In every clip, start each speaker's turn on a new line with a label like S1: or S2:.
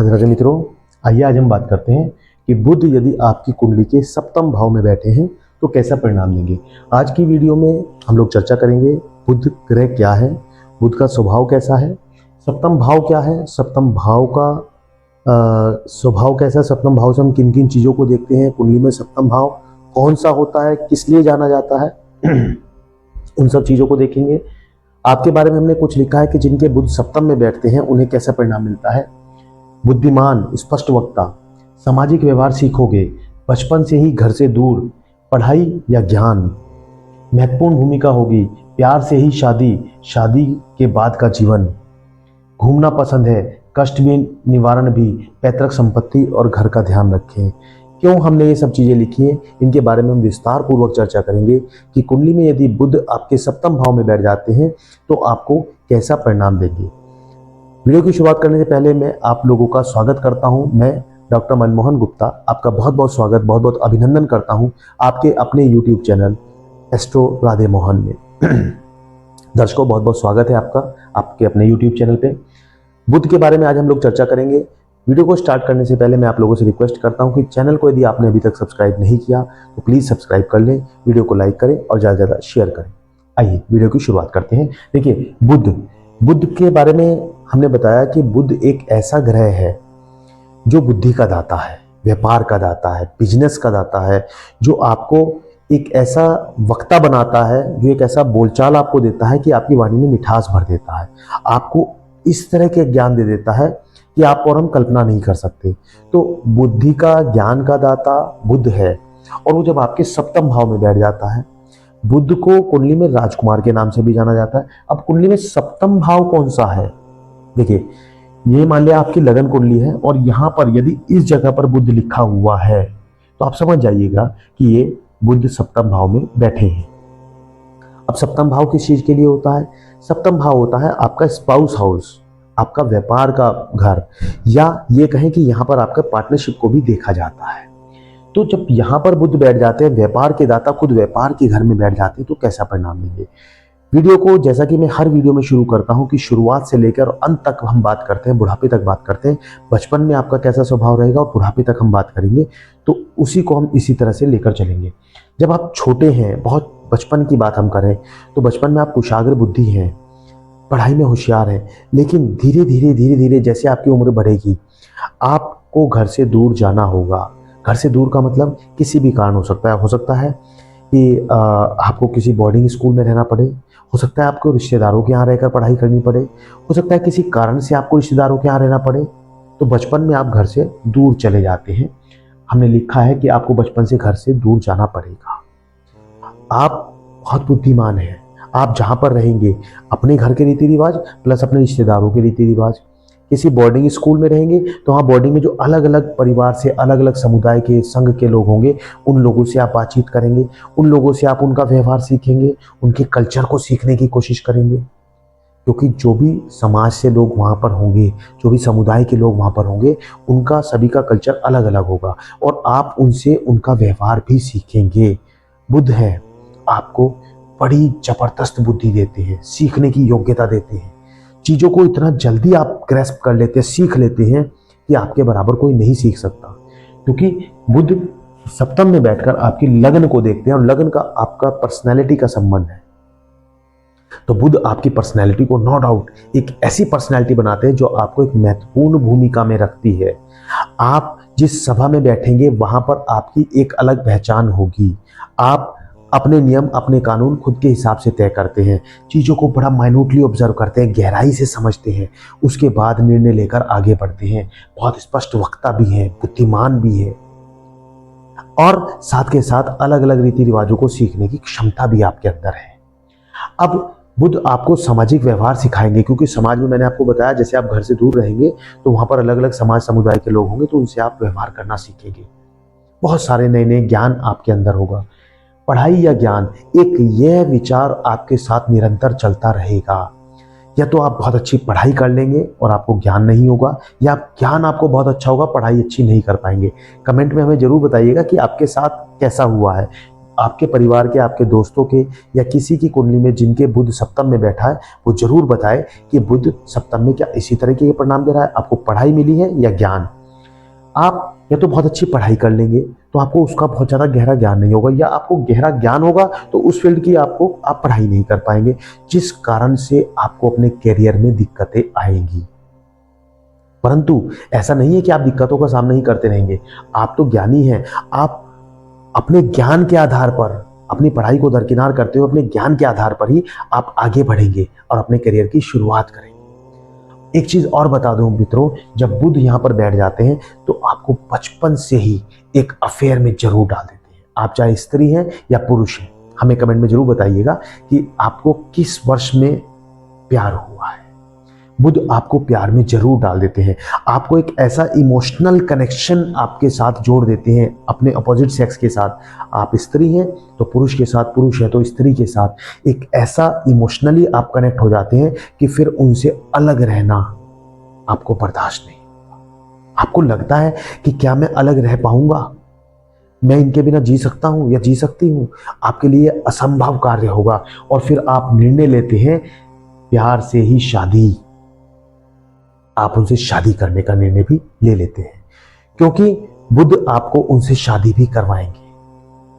S1: राधे राधे मित्रों, आइए आज हम बात करते हैं कि बुध यदि आपकी कुंडली के सप्तम भाव में बैठे हैं तो कैसा परिणाम देंगे। आज की वीडियो में हम लोग चर्चा करेंगे बुध ग्रह क्या है, बुध का स्वभाव कैसा है, सप्तम भाव क्या है, सप्तम भाव का स्वभाव कैसा है, सप्तम भाव से हम किन किन चीज़ों को देखते हैं, कुंडली में सप्तम भाव कौन सा होता है, किस लिए जाना जाता है उन सब चीज़ों को देखेंगे। आपके बारे में हमने कुछ लिखा है कि जिनके बुध सप्तम में बैठते हैं उन्हें कैसा परिणाम मिलता है। बुद्धिमान, स्पष्ट वक्ता, सामाजिक व्यवहार सीखोगे, बचपन से ही घर से दूर, पढ़ाई या ज्ञान, महत्वपूर्ण भूमिका होगी, प्यार से ही शादी, शादी के बाद का जीवन, घूमना पसंद है, कष्ट भी निवारण भी, पैतृक संपत्ति और घर का ध्यान रखें। क्यों हमने ये सब चीज़ें लिखी हैं, इनके बारे में हम विस्तार पूर्वक चर्चा करेंगे कि कुंडली में यदि बुध आपके सप्तम भाव में बैठ जाते हैं तो आपको कैसा परिणाम देंगे। वीडियो की शुरुआत करने से पहले मैं आप लोगों का स्वागत करता हूं। मैं डॉक्टर मनमोहन गुप्ता आपका बहुत बहुत स्वागत, बहुत बहुत अभिनंदन करता हूं आपके अपने YouTube channel astro Radhe Mohan में। दर्शकों, बहुत बहुत स्वागत है आपका आपके अपने YouTube चैनल पे। बुध के बारे में आज हम लोग चर्चा करेंगे। वीडियो को स्टार्ट करने से पहले मैं आप लोगों से रिक्वेस्ट करता हूं कि चैनल को यदि आपने अभी तक सब्सक्राइब नहीं किया तो प्लीज़ सब्सक्राइब कर लें, वीडियो को लाइक करें और ज़्यादा से ज़्यादा शेयर करें। आइए वीडियो की शुरुआत करते हैं। देखिए, बुध के बारे में हमने बताया कि बुध एक ऐसा ग्रह है जो बुद्धि का दाता है, व्यापार का दाता है, बिजनेस का दाता है, जो आपको एक ऐसा वक्ता बनाता है, जो एक ऐसा बोलचाल आपको देता है कि आपकी वाणी में मिठास भर देता है, आपको इस तरह के ज्ञान दे देता है कि आप और हम कल्पना नहीं कर सकते। तो बुद्धि का, ज्ञान का दाता बुध है और वो जब आपके सप्तम भाव में बैठ जाता है, बुध को कुंडली में राजकुमार के नाम से भी जाना जाता है। अब कुंडली में सप्तम भाव कौन सा है? देखिए, ये मान लिया आपकी लगन कुंडली है और यहाँ पर यदि इस जगह पर बुध लिखा हुआ है तो आप समझ जाइएगा कि ये बुध सप्तम भाव में बैठे हैं। अब सप्तम भाव किस चीज के लिए होता है? सप्तम भाव होता है आपका स्पाउस हाउस, आपका व्यापार का घर, या ये कहें कि यहाँ पर आपका पार्टनरशिप को भी देखा जाता है। तो जब यहाँ पर बुध बैठ जाते हैं, व्यापार के दाता खुद व्यापार के घर में बैठ जाते हैं, तो कैसा परिणाम देंगे। वीडियो को, जैसा कि मैं हर वीडियो में शुरू करता हूं कि शुरुआत से लेकर अंत तक हम बात करते हैं, बुढ़ापे तक बात करते हैं। बचपन में आपका कैसा स्वभाव रहेगा और बुढ़ापे तक हम बात करेंगे, तो उसी को हम इसी तरह से लेकर चलेंगे। जब आप छोटे हैं, बहुत बचपन की बात हम करें तो बचपन में आप कुशाग्र बुद्धि हैं, पढ़ाई में होशियार हैं, लेकिन धीरे धीरे जैसे आपकी उम्र बढ़ेगी आपको घर से दूर जाना होगा। घर से दूर का मतलब किसी भी कारण हो सकता है कि आपको किसी बोर्डिंग स्कूल में रहना पड़े, हो सकता है आपको रिश्तेदारों के यहाँ रहकर पढ़ाई करनी पड़े, हो सकता है किसी कारण से आपको रिश्तेदारों के यहाँ रहना पड़े। तो बचपन में आप घर से दूर चले जाते हैं। हमने लिखा है कि आपको बचपन से घर से दूर जाना पड़ेगा। आप बहुत बुद्धिमान हैं, आप जहाँ पर रहेंगे अपने घर के रीति रिवाज प्लस अपने रिश्तेदारों के रीति रिवाज। किसी बोर्डिंग स्कूल में रहेंगे तो वहाँ बोर्डिंग में जो अलग अलग परिवार से, अलग अलग समुदाय के, संघ के लोग होंगे, उन लोगों से आप बातचीत करेंगे, उन लोगों से आप उनका व्यवहार सीखेंगे, उनके कल्चर को सीखने की कोशिश करेंगे। क्योंकि जो भी समाज से लोग वहाँ पर होंगे, जो भी समुदाय के लोग वहाँ पर होंगे, उनका सभी का कल्चर अलग अलग होगा और आप उनसे उनका व्यवहार भी सीखेंगे। बुध है, आपको बड़ी जबरदस्त बुद्धि देते हैं, सीखने की योग्यता देते हैं, चीज़ों को इतना जल्दी आप ग्रैस्प कर लेते हैं, सीख लेते हैं कि आपके बराबर कोई नहीं सीख सकता। क्योंकि बुध सप्तम में बैठकर आपकी लगन को देखते हैं और लगन का आपका पर्सनैलिटी का संबंध है। तो बुध आपकी पर्सनैलिटी को नो डाउट एक ऐसी पर्सनैलिटी बनाते हैं जो आपको एक महत्वपूर्ण भूमिका में रखती है। आप जिस सभा में बैठेंगे वहां पर आपकी एक अलग पहचान होगी। आप अपने नियम, अपने कानून खुद के हिसाब से तय करते हैं, चीज़ों को बड़ा माइन्यूटली ऑब्जर्व करते हैं, गहराई से समझते हैं, उसके बाद निर्णय लेकर आगे बढ़ते हैं। बहुत स्पष्ट वक्ता भी हैं, बुद्धिमान भी है और साथ के साथ अलग अलग रीति रिवाजों को सीखने की क्षमता भी आपके अंदर है। अब बुध आपको सामाजिक व्यवहार सिखाएंगे, क्योंकि समाज में मैंने आपको बताया जैसे आप घर से दूर रहेंगे तो वहाँ पर अलग अलग समाज समुदाय के लोग होंगे, तो उनसे आप व्यवहार करना सीखेंगे। बहुत सारे नए नए ज्ञान आपके अंदर होगा। पढ़ाई या ज्ञान, एक यह विचार आपके साथ निरंतर चलता रहेगा। या तो आप बहुत अच्छी पढ़ाई कर लेंगे और आपको ज्ञान नहीं होगा, या ज्ञान आपको बहुत अच्छा होगा, पढ़ाई अच्छी नहीं कर पाएंगे। कमेंट में हमें जरूर बताइएगा कि आपके साथ कैसा हुआ है। आपके परिवार के, आपके दोस्तों के या किसी की कुंडली में जिनके बुध सप्तम में बैठा है वो जरूर बताए कि बुध सप्तम में क्या इसी तरह के परिणाम दे रहा है, आपको पढ़ाई मिली है या ज्ञान। आप या तो बहुत अच्छी पढ़ाई कर लेंगे तो आपको उसका बहुत ज़्यादा गहरा ज्ञान नहीं होगा, या आपको गहरा ज्ञान होगा तो उस फील्ड की आप पढ़ाई नहीं कर पाएंगे, जिस कारण से आपको अपने करियर में दिक्कतें आएंगी। परंतु ऐसा नहीं है कि आप दिक्कतों का सामना ही करते रहेंगे। आप तो ज्ञानी हैं, आप अपने ज्ञान के आधार पर, अपनी पढ़ाई को दरकिनार करते हुए अपने ज्ञान के आधार पर ही आप आगे बढ़ेंगे और अपने करियर की शुरुआत करेंगे। एक चीज और बता दूं मित्रों, जब बुध यहां पर बैठ जाते हैं तो आपको बचपन से ही एक अफेयर में जरूर डाल देते हैं। आप चाहे स्त्री हैं या पुरुष हैं, हमें कमेंट में जरूर बताइएगा कि आपको किस वर्ष में प्यार हुआ है। बुध आपको प्यार में जरूर डाल देते हैं, आपको एक ऐसा इमोशनल कनेक्शन आपके साथ जोड़ देते हैं अपने अपोजिट सेक्स के साथ। आप स्त्री हैं तो पुरुष के साथ, पुरुष है तो स्त्री के साथ एक ऐसा इमोशनली आप कनेक्ट हो जाते हैं कि फिर उनसे अलग रहना आपको बर्दाश्त नहीं होगा। आपको लगता है कि क्या मैं अलग रह पाऊंगा, मैं इनके बिना जी सकता हूं या जी सकती हूं। आपके लिए असंभव कार्य होगा और फिर आप निर्णय लेते हैं प्यार से ही शादी, आप उनसे शादी करने का निर्णय भी ले लेते हैं, क्योंकि बुध आपको उनसे शादी भी करवाएंगे।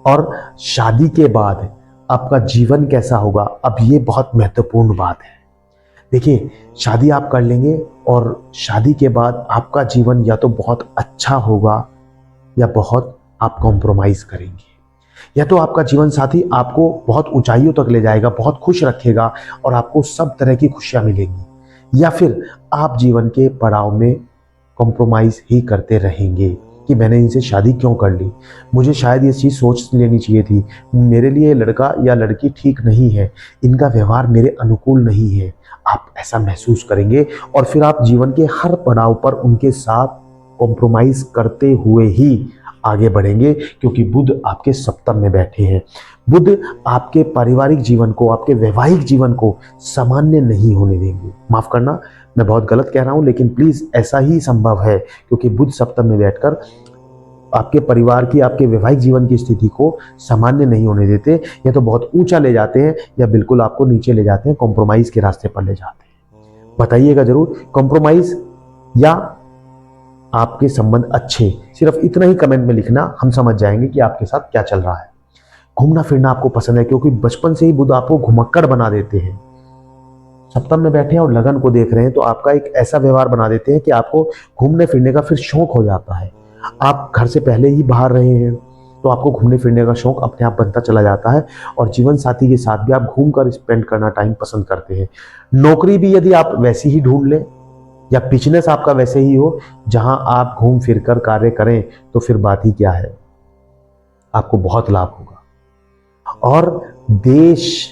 S1: और शादी के बाद आपका जीवन कैसा होगा, अब ये बहुत महत्वपूर्ण बात है। देखिए, शादी आप कर लेंगे और शादी के बाद आपका जीवन या तो बहुत अच्छा होगा या बहुत आप कॉम्प्रोमाइज करेंगे। या तो आपका जीवन साथी आपको बहुत ऊंचाइयों तक ले जाएगा, बहुत खुश रखेगा और आपको सब तरह की खुशियां मिलेंगी, या फिर आप जीवन के पड़ाव में कॉम्प्रोमाइज ही करते रहेंगे कि मैंने इनसे शादी क्यों कर ली, मुझे शायद ये चीज़ सोच लेनी चाहिए थी, मेरे लिए लड़का या लड़की ठीक नहीं है, इनका व्यवहार मेरे अनुकूल नहीं है। आप ऐसा महसूस करेंगे और फिर आप जीवन के हर पड़ाव पर उनके साथ कॉम्प्रोमाइज करते हुए ही आगे बढ़ेंगे, क्योंकि बुध आपके सप्तम में बैठे हैं। बुध आपके पारिवारिक जीवन को, आपके वैवाहिक जीवन को सामान्य नहीं होने देंगे। माफ करना, मैं बहुत गलत कह रहा हूं, लेकिन प्लीज ऐसा ही संभव है, क्योंकि बुध सप्तम में बैठकर आपके परिवार की, आपके वैवाहिक जीवन की स्थिति को सामान्य नहीं होने देते, या तो बहुत ऊंचा ले जाते हैं या बिल्कुल आपको नीचे ले जाते हैं, कॉम्प्रोमाइज के रास्ते पर ले जाते हैं। बताइएगा जरूर, कॉम्प्रोमाइज या आपके संबंध अच्छे, सिर्फ इतना ही कमेंट में लिखना, हम समझ जाएंगे कि आपके साथ क्या चल रहा है। घूमना फिरना आपको पसंद है, क्योंकि बचपन से ही बुध आपको घुमक्कड़ बना देते हैं। सप्तम में बैठे हैं और लगन को देख रहे हैं तो आपका एक ऐसा व्यवहार बना देते हैं कि आपको घूमने फिरने का फिर शौक हो जाता है। आप घर से पहले ही बाहर रहे हैं तो आपको घूमने फिरने का शौक अपने आप बनता चला जाता है, और जीवन साथी के साथ भी आप घूमकर स्पेंड करना टाइम पसंद करते हैं। नौकरी भी यदि आप वैसी ही ढूंढ लें या बिजनेस आपका वैसे ही हो जहां आप घूम फिर कर कार्य करें, तो फिर बात ही क्या है, आपको बहुत लाभ होगा। और देश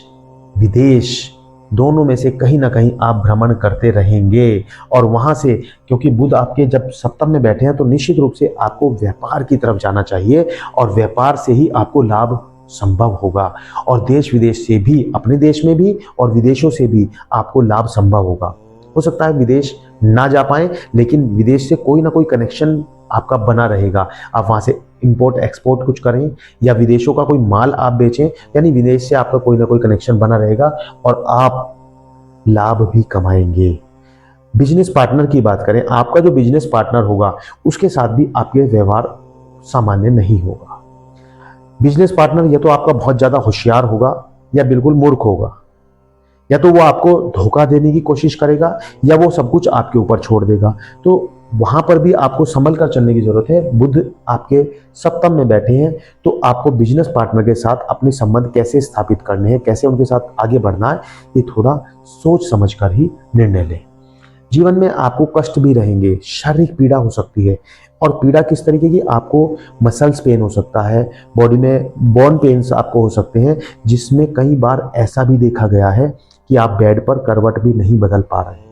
S1: विदेश दोनों में से कहीं ना कहीं आप भ्रमण करते रहेंगे, और वहां से, क्योंकि बुध आपके जब सप्तम में बैठे हैं तो निश्चित रूप से आपको व्यापार की तरफ जाना चाहिए, और व्यापार से ही आपको लाभ संभव होगा। और देश विदेश से भी, अपने देश में भी और विदेशों से भी आपको लाभ संभव होगा। हो सकता है विदेश ना जा पाए, लेकिन विदेश से कोई ना कोई कनेक्शन आपका बना रहेगा। आप वहां से इंपोर्ट एक्सपोर्ट कुछ करें या विदेशों का कोई माल आप बेचें, यानी विदेश से आपका कोई ना कोई कनेक्शन बना रहेगा और आप लाभ भी कमाएंगे। बिजनेस पार्टनर की बात करें, आपका जो बिजनेस पार्टनर होगा उसके साथ भी आपके व्यवहार सामान्य नहीं होगा। बिजनेस पार्टनर या तो आपका बहुत ज्यादा होशियार होगा या बिल्कुल मूर्ख होगा, या तो वो आपको धोखा देने की कोशिश करेगा या वो सब कुछ आपके ऊपर छोड़ देगा। तो वहां पर भी आपको संभल कर चलने की जरूरत है। बुध आपके सप्तम में बैठे हैं तो आपको बिजनेस पार्टनर के साथ अपने संबंध कैसे स्थापित करने हैं, कैसे उनके साथ आगे बढ़ना है, ये थोड़ा सोच समझ कर ही निर्णय लें। जीवन में आपको कष्ट भी रहेंगे, शारीरिक पीड़ा हो सकती है, और पीड़ा किस तरीके की, आपको मसल्स पेन हो सकता है, बॉडी में बोन पेन्स आपको हो सकते हैं, जिसमें कई बार ऐसा भी देखा गया है कि आप बेड पर करवट भी नहीं बदल पा रहे हैं।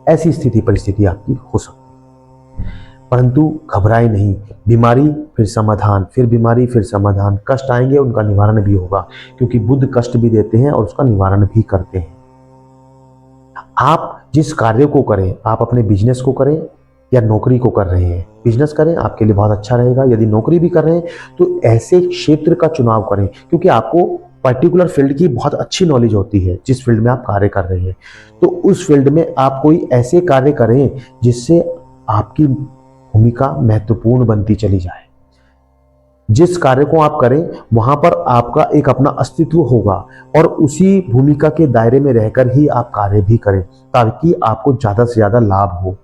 S1: ऐसी स्थिति परिस्थिति आपकी हो सकती है, परंतु घबराए नहीं। बीमारी फिर समाधान, फिर बीमारी फिर समाधान, कष्ट आएंगे उनका निवारण भी होगा, क्योंकि बुध कष्ट भी देते हैं और उसका निवारण भी करते हैं। आप जिस कार्य को करें, आप अपने बिजनेस को करें या नौकरी को कर रहे हैं, बिजनेस करें, आपके लिए बहुत अच्छा रहेगा। यदि नौकरी भी कर रहे हैं तो ऐसे क्षेत्र का चुनाव करें, क्योंकि आपको पर्टिकुलर फील्ड की बहुत अच्छी नॉलेज होती है जिस फील्ड में आप कार्य कर रहे हैं। तो उस फील्ड में आप कोई ऐसे कार्य करें जिससे आपकी भूमिका महत्वपूर्ण बनती चली जाए। जिस कार्य को आप करें वहां पर आपका एक अपना अस्तित्व होगा और उसी भूमिका के दायरे में रहकर ही आप कार्य भी करें, ताकि आपको ज्यादा से ज्यादा लाभ हो।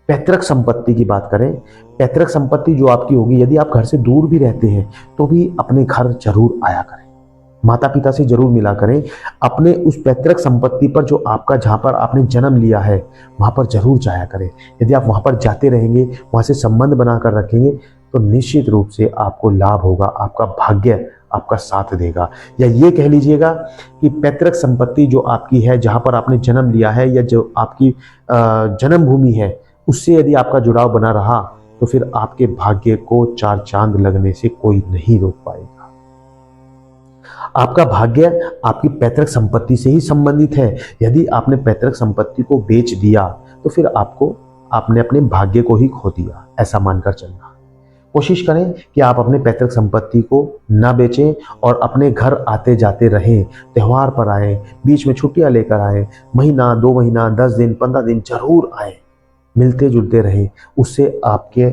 S1: पैतृक संपत्ति की बात करें, पैतृक संपत्ति जो आपकी होगी, यदि आप घर से दूर भी रहते हैं तो भी अपने घर जरूर आया करें, माता पिता से जरूर मिला करें। अपने उस पैतृक संपत्ति पर जो आपका, जहां पर आपने जन्म लिया है, वहां पर जरूर जाया करें। यदि आप वहां पर जाते रहेंगे, वहां से संबंध बनाकर रखेंगे, तो निश्चित रूप से आपको लाभ होगा, आपका भाग्य आपका साथ देगा। या ये कह लीजिएगा कि पैतृक संपत्ति जो आपकी है, जहां पर आपने जन्म लिया है या जो आपकी जन्मभूमि है, उससे यदि आपका जुड़ाव बना रहा तो फिर आपके भाग्य को चार चांद लगने से कोई नहीं रोक पाएगा। आपका भाग्य आपकी पैतृक संपत्ति से ही संबंधित है। यदि आपने पैतृक संपत्ति को बेच दिया तो फिर आपने अपने भाग्य को ही खो दिया, ऐसा मानकर चलना। कोशिश करें कि आप अपने पैतृक संपत्ति को ना बेचें और अपने घर आते जाते रहें, त्योहार पर आए, बीच में छुट्टियां लेकर आए, महीना 2 महीना 10 दिन 15 दिन जरूर आए, मिलते जुलते रहें। उससे आपके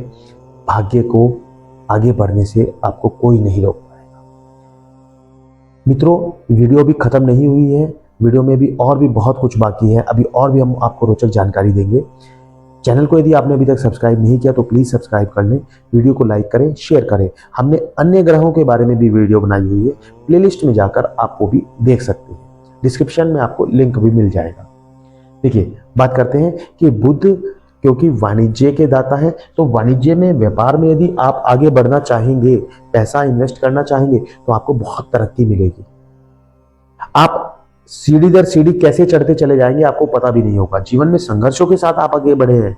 S1: भाग्य को आगे बढ़ने से आपको कोई नहीं रोक पाएगा। मित्रों, वीडियो भी खत्म नहीं हुई है, वीडियो में भी और भी बहुत कुछ बाकी है। अभी और भी हम आपको रोचक जानकारी देंगे। चैनल को यदि आपने अभी तक सब्सक्राइब नहीं किया तो प्लीज सब्सक्राइब कर लें, वीडियो को लाइक करें, शेयर करें। हमने अन्य ग्रहों के बारे में भी वीडियो बनाई हुई है, प्लेलिस्ट में जाकर आप वो भी देख सकते हैं, डिस्क्रिप्शन में आपको लिंक भी मिल जाएगा। देखिए, बात करते हैं कि बुध क्योंकि वाणिज्य के दाता है, तो वाणिज्य में, व्यापार में यदि आप आगे बढ़ना चाहेंगे, पैसा इन्वेस्ट करना चाहेंगे, तो आपको बहुत तरक्की मिलेगी। आप सीढ़ी दर सीढ़ी कैसे चढ़ते चले जाएंगे आपको पता भी नहीं होगा। जीवन में संघर्षों के साथ आप आगे बढ़े हैं,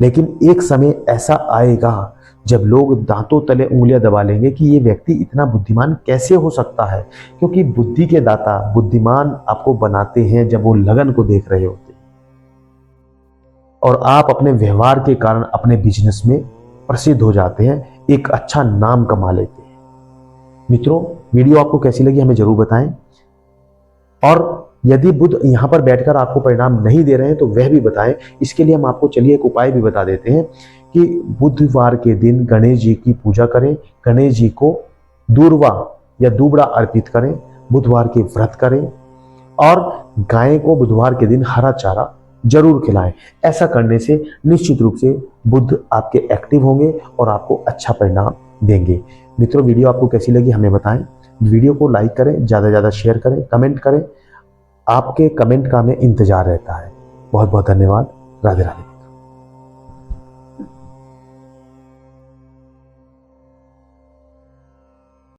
S1: लेकिन एक समय ऐसा आएगा जब लोग दांतों तले उंगलियां दबा लेंगे कि ये व्यक्ति इतना बुद्धिमान कैसे हो सकता है। क्योंकि बुद्धि के दाता, बुद्धिमान आपको बनाते हैं जब वो लगन को देख रहे होते हैं और आप अपने व्यवहार के कारण अपने बिजनेस में प्रसिद्ध हो जाते हैं, एक अच्छा नाम कमा लेते हैं। मित्रों, वीडियो आपको कैसी लगी हमें जरूर बताएं, और यदि बुध यहां पर बैठकर आपको परिणाम नहीं दे रहे हैं तो वह भी बताएं। इसके लिए हम आपको चलिए एक उपाय भी बता देते हैं कि बुधवार के दिन गणेश जी की पूजा करें, गणेश जी को दूर्वा या दूबड़ा अर्पित करें, बुधवार के व्रत करें और गाय को बुधवार के दिन हरा चारा जरूर खिलाएं। ऐसा करने से निश्चित रूप से बुध आपके एक्टिव होंगे और आपको अच्छा परिणाम देंगे। मित्रों, वीडियो आपको कैसी लगी हमें बताएं, वीडियो को लाइक करें, ज्यादा से ज्यादा शेयर करें, कमेंट करें। आपके कमेंट का हमें इंतजार रहता है। बहुत बहुत धन्यवाद। राधे राधे।